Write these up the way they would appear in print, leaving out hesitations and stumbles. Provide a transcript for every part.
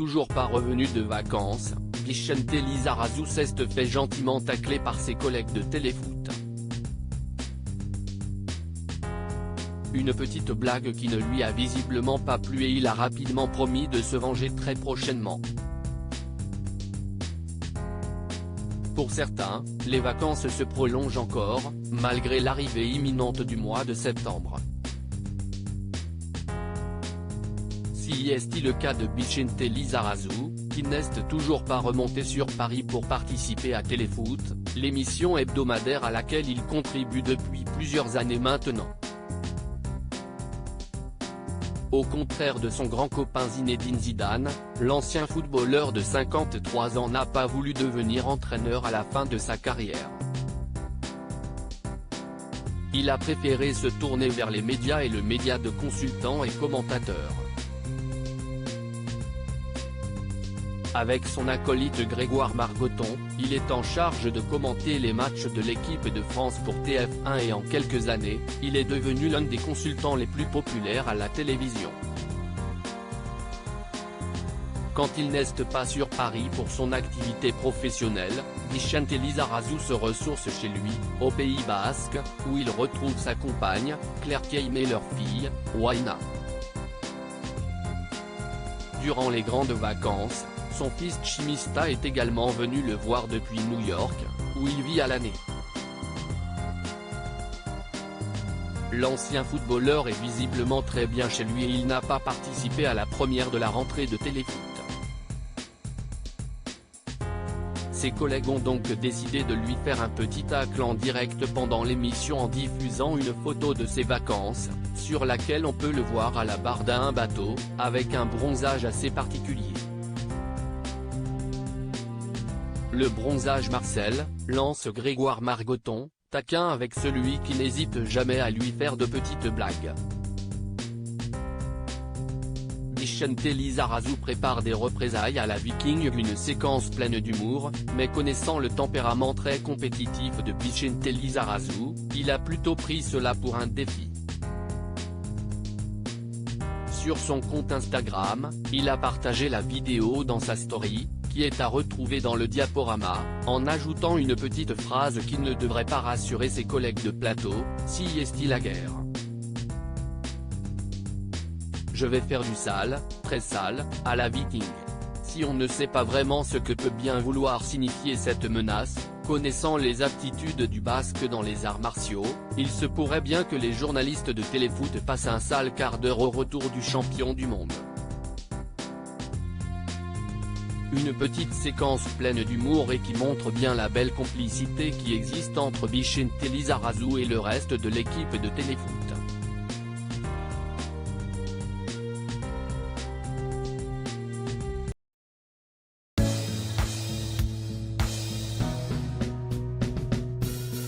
toujours pas revenu de vacances, Vicente Lizarazu s'est fait gentiment tacler par ses collègues de téléfoot. Une petite blague qui ne lui a visiblement pas plu et il a rapidement promis de se venger très prochainement. Pour certains, les vacances se prolongent encore, malgré l'arrivée imminente du mois de septembre. Si est le cas de Vicente Lizarazu, qui n'est toujours pas remonté sur Paris pour participer à Téléfoot, l'émission hebdomadaire à laquelle il contribue depuis plusieurs années maintenant. Au contraire de son grand copain Zinedine Zidane, l'ancien footballeur de 53 ans n'a pas voulu devenir entraîneur à la fin de sa carrière. Il a préféré se tourner vers les médias et le média de consultant et commentateur. Avec son acolyte Grégoire Margoton, il est en charge de commenter les matchs de l'équipe de France pour TF1 et en quelques années, il est devenu l'un des consultants les plus populaires à la télévision. Quand il n'est pas sur Paris pour son activité professionnelle, Vicente Lizarazu se ressource chez lui, au Pays Basque, où il retrouve sa compagne, Claire Keim et leur fille, Waina. Durant les grandes vacances, son fils Chimista est également venu le voir depuis New York, où il vit à l'année. L'ancien footballeur est visiblement très bien chez lui et il n'a pas participé à la première de la rentrée de Téléfoot. Ses collègues ont donc décidé de lui faire un petit tacle en direct pendant l'émission en diffusant une photo de ses vacances, sur laquelle on peut le voir à la barre d'un bateau, avec un bronzage assez particulier. Le bronzage Marcel, lance Grégoire Margoton, taquin avec celui qui n'hésite jamais à lui faire de petites blagues. Vicente Lizarazu prépare des représailles à la Viking, une séquence pleine d'humour, mais connaissant le tempérament très compétitif de Vicente Lizarazu, il a plutôt pris cela pour un défi. Sur son compte Instagram, il a partagé la vidéo dans sa story, qui est à retrouver dans le diaporama, en ajoutant une petite phrase qui ne devrait pas rassurer ses collègues de plateau, si est-il la guerre. Je vais faire du sale, très sale, à la Viking. Si on ne sait pas vraiment ce que peut bien vouloir signifier cette menace, connaissant les aptitudes du Basque dans les arts martiaux, il se pourrait bien que les journalistes de Téléfoot passent un sale quart d'heure au retour du champion du monde. Une petite séquence pleine d'humour et qui montre bien la belle complicité qui existe entre Vicente Lizarazu et le reste de l'équipe de Téléfoot.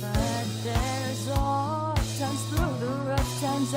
But there's all times through the rough times